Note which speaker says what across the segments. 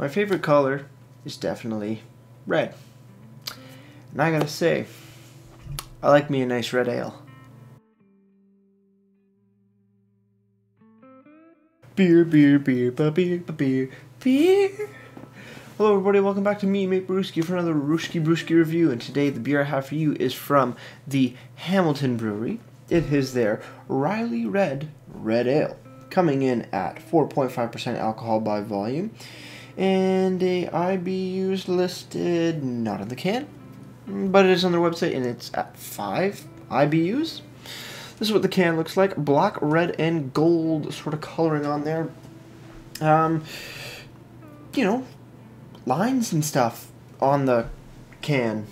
Speaker 1: My favorite color is definitely red. And I gotta say, I like me a nice red ale. Beer, beer, beer, beer, beer, beer. Hello everybody, welcome back to me, Mate Brewski, for another Rooshki Brewski review, and today the beer I have for you is from the Hamilton Brewery. It is their Riley Red Ale, coming in at 4.5% alcohol by volume, and a IBUs listed, not on the can, but it is on their website, and it's at 5 IBUs. This is what the can looks like, black, red, and gold sort of coloring on there. You know, lines and stuff on the can.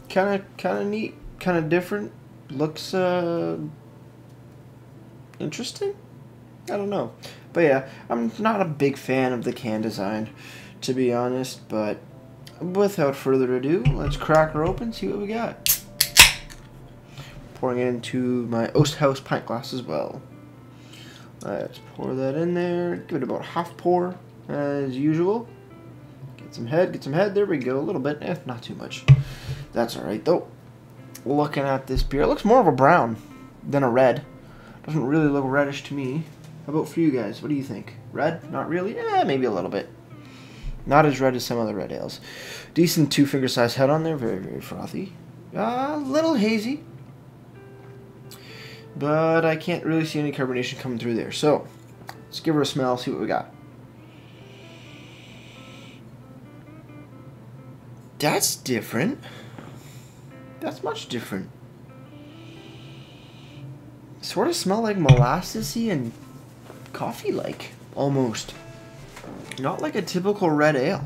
Speaker 1: Kind of neat, kind of different. Looks interesting. I don't know, but yeah, I'm not a big fan of the can design, to be honest. But without further ado, let's crack her open, see what we got. Pouring it into my Osthaus pint glass as well. Let's pour that in there. Give it about half pour as usual. Get some head. There we go. A little bit. Not too much. That's alright though. Looking at this beer, it looks more of a brown than a red. Doesn't really look reddish to me. How about for you guys? What do you think? Red? Not really? Maybe a little bit. Not as red as some other red ales. Decent 2-finger size head on there. Very, very frothy. A little hazy. But I can't really see any carbonation coming through there. So, let's give her a smell, see what we got. That's different. That's much different. Sort of smell like molassesy and coffee-like, almost. Not like a typical red ale.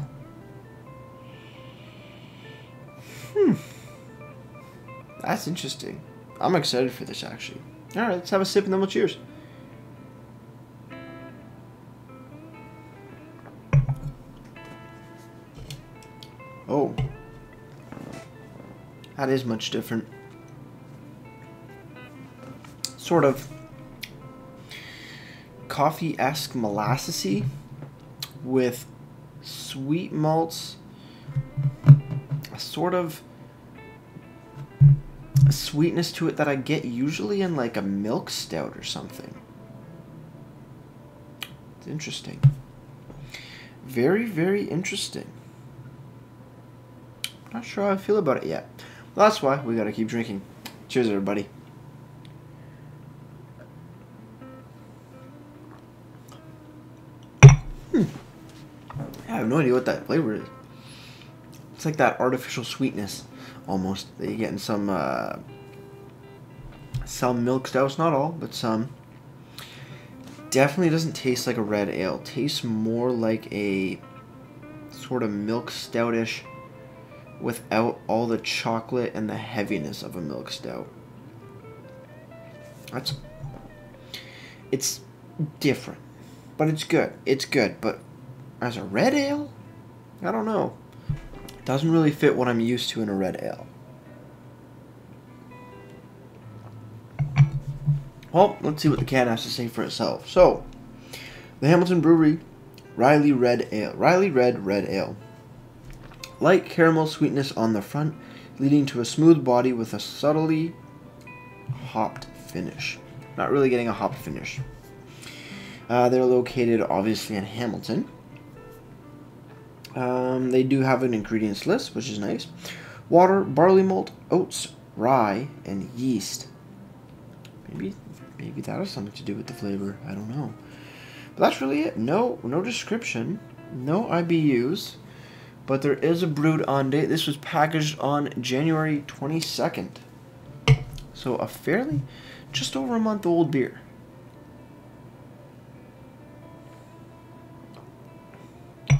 Speaker 1: That's interesting. I'm excited for this, actually. Alright, let's have a sip and then we'll cheers. Oh. That is much different. Sort of coffee-esque molassesy with sweet malts. A sort of sweetness to it that I get usually in like a milk stout or something. It's interesting. Very, very interesting. Not sure how I feel about it yet. Well, that's why we gotta keep drinking. Cheers, everybody. I have no idea what that flavor is. It's like that artificial sweetness, almost, that you get in some milk stouts. Not all, but some. Definitely doesn't taste like a red ale. Tastes more like a sort of milk stoutish, without all the chocolate and the heaviness of a milk stout. It's different, but it's good. It's good, but as a red ale, I don't know. It doesn't really fit what I'm used to in a red ale. Well, let's see what the can has to say for itself. So, the Hamilton Brewery Riley Red Ale. Riley Red Ale. Light caramel sweetness on the front, leading to a smooth body with a subtly hopped finish. Not really getting a hopped finish. They're located, obviously, in Hamilton. They do have an ingredients list, which is nice. Water, barley malt, oats, rye, and yeast. Maybe that has something to do with the flavor. I don't know. But that's really it. No description. No IBUs. But there is a brewed on date. This was packaged on January 22nd. So a fairly, just over a month old beer.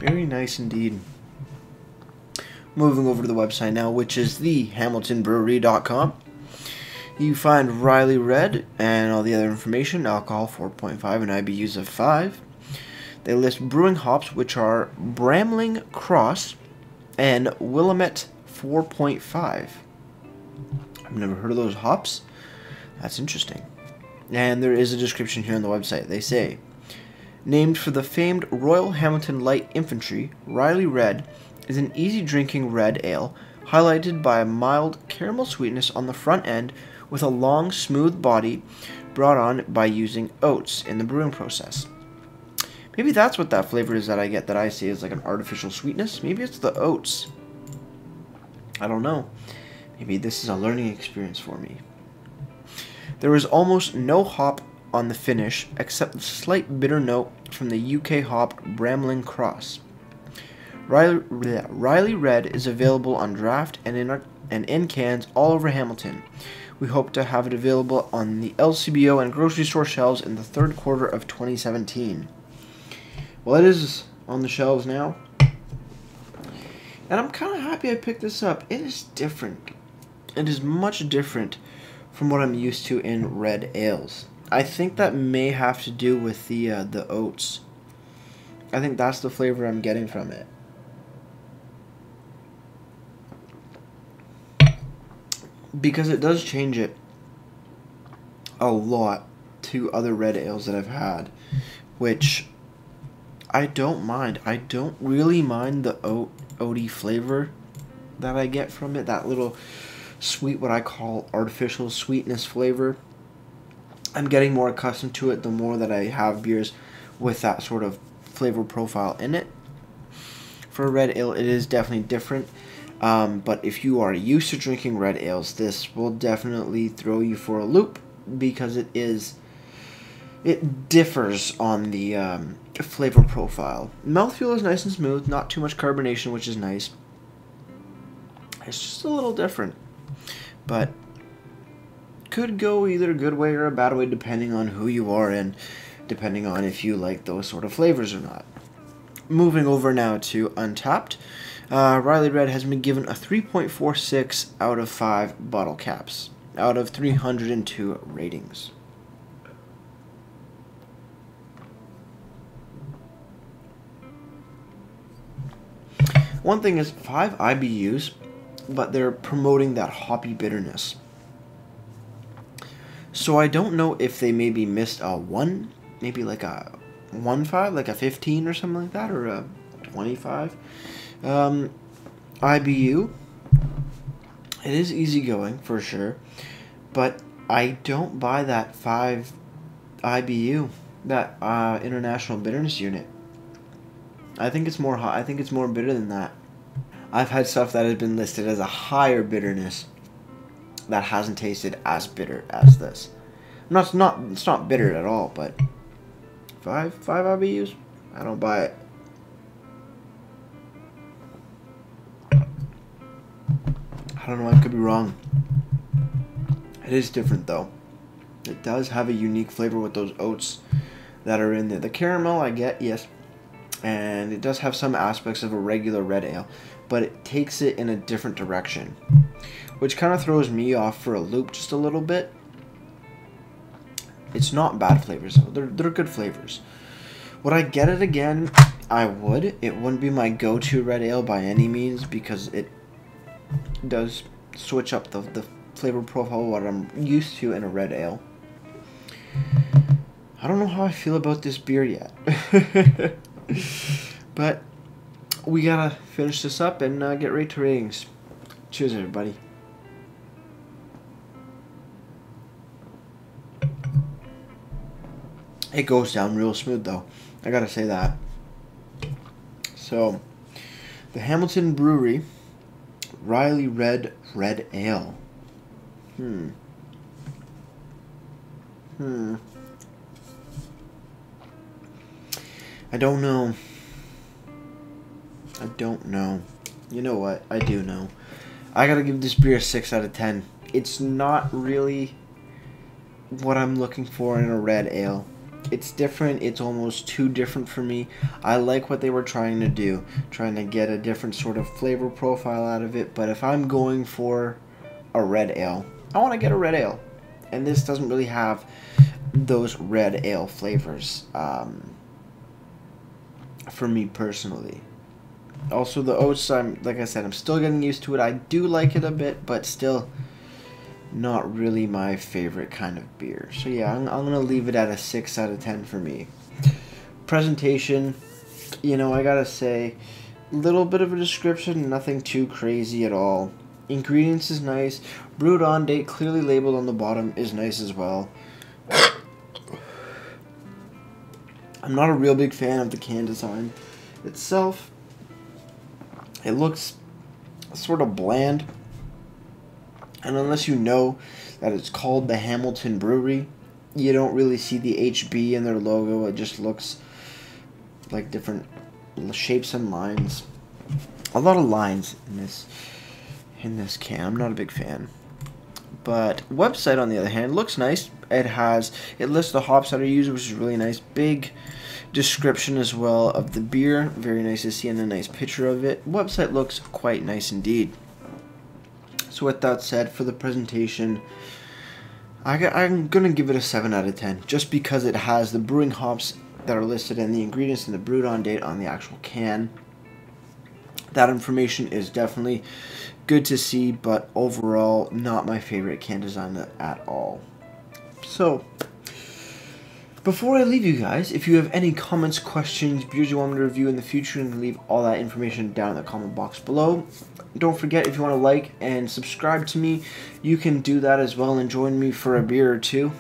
Speaker 1: Very nice indeed. Moving over to the website now, which is thehamiltonbrewery.com. You find Riley Red and all the other information. Alcohol 4.5 and IBUs of 5. They list brewing hops, which are Bramling Cross and Willamette 4.5. I've never heard of those hops. That's interesting. And there is a description here on the website. They say, Named for the famed Royal Hamilton Light Infantry, Riley Red is an easy-drinking red ale highlighted by a mild caramel sweetness on the front end with a long, smooth body brought on by using oats in the brewing process. Maybe that's what that flavor is that I get that I see as like an artificial sweetness. Maybe it's the oats. I don't know. Maybe this is a learning experience for me. There is almost no hop on the finish except the slight bitter note from the UK hop Bramling Cross. Riley Red is available on draft and in cans all over Hamilton. We hope to have it available on the LCBO and grocery store shelves in the third quarter of 2017. Well, it is on the shelves now. And I'm kind of happy I picked this up. It is different. It is much different from what I'm used to in red ales. I think that may have to do with the oats. I think that's the flavor I'm getting from it. Because it does change it a lot to other red ales that I've had, which I don't mind. I don't really mind the oaty flavor that I get from it, that little sweet, what I call artificial sweetness flavor. I'm getting more accustomed to it the more that I have beers with that sort of flavor profile in it. For a red ale, it is definitely different. But if you are used to drinking red ales, this will definitely throw you for a loop because it differs on the flavor profile. Mouthfeel is nice and smooth, not too much carbonation, which is nice. It's just a little different, but could go either a good way or a bad way depending on who you are and depending on if you like those sort of flavors or not. Moving over now to Untapped. Riley Red has been given a 3.46 out of 5 bottle caps out of 302 ratings. One thing is 5 IBUs, but they're promoting that hoppy bitterness. So I don't know if they maybe missed a 1, maybe like a 1.5, like a 15 or something like that, or a 25. IBU, it is easygoing for sure, but I don't buy that 5 IBU, that international bitterness unit. I think it's more hot. I think it's more bitter than that. I've had stuff that has been listed as a higher bitterness that hasn't tasted as bitter as this. It's not bitter at all, but 5 IBUs, I don't buy it. I don't know, I could be wrong. It is different though. It does have a unique flavor with those oats that are in there. The caramel I get, yes. And it does have some aspects of a regular red ale, but it takes it in a different direction, which kind of throws me off for a loop just a little bit. It's not bad flavors though. They're good flavors. Would I get it again? I would. It wouldn't be my go-to red ale by any means because it does switch up the flavor profile of what I'm used to in a red ale. I don't know how I feel about this beer yet. But we gotta finish this up and get right to ratings. Cheers, everybody. It goes down real smooth though, I gotta say that. So, the Hamilton Brewery Riley Red Ale. I don't know. You know what? I do know. I gotta give this beer a 6 out of 10. It's not really what I'm looking for in a red ale. It's different. It's almost too different for me. I like what they were trying to do, trying to get a different sort of flavor profile out of it. But if I'm going for a red ale, I want to get a red ale. And this doesn't really have those red ale flavors for me personally. Also, the oats, like I said, I'm still getting used to it. I do like it a bit, but still not really my favorite kind of beer. So yeah, I'm going to leave it at a 6 out of 10 for me. Presentation, you know, I gotta say, little bit of a description, nothing too crazy at all. Ingredients is nice. Brewed on date, clearly labeled on the bottom, is nice as well. I'm not a real big fan of the can design itself. It looks sort of bland. And unless you know that it's called the Hamilton Brewery, you don't really see the HB in their logo. It just looks like different shapes and lines. A lot of lines in this can. I'm not a big fan. But website, on the other hand, looks nice. It lists the hops that are used, which is really nice. Big description as well of the beer. Very nice to see, and a nice picture of it. Website looks quite nice indeed. So with that said, for the presentation, I'm going to give it a 7 out of 10. Just because it has the brewing hops that are listed and the ingredients and the brewed on date on the actual can. That information is definitely good to see, but overall, not my favorite can design at all. So, before I leave you guys, if you have any comments, questions, beers you want me to review in the future, you can leave all that information down in the comment box below. Don't forget, if you want to like and subscribe to me, you can do that as well and join me for a beer or two.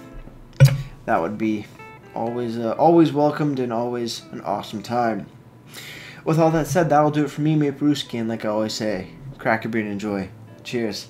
Speaker 1: That would be always welcomed and always an awesome time. With all that said, that'll do it for me, Mate Brewski, and like I always say, crack a beer and enjoy. Cheers.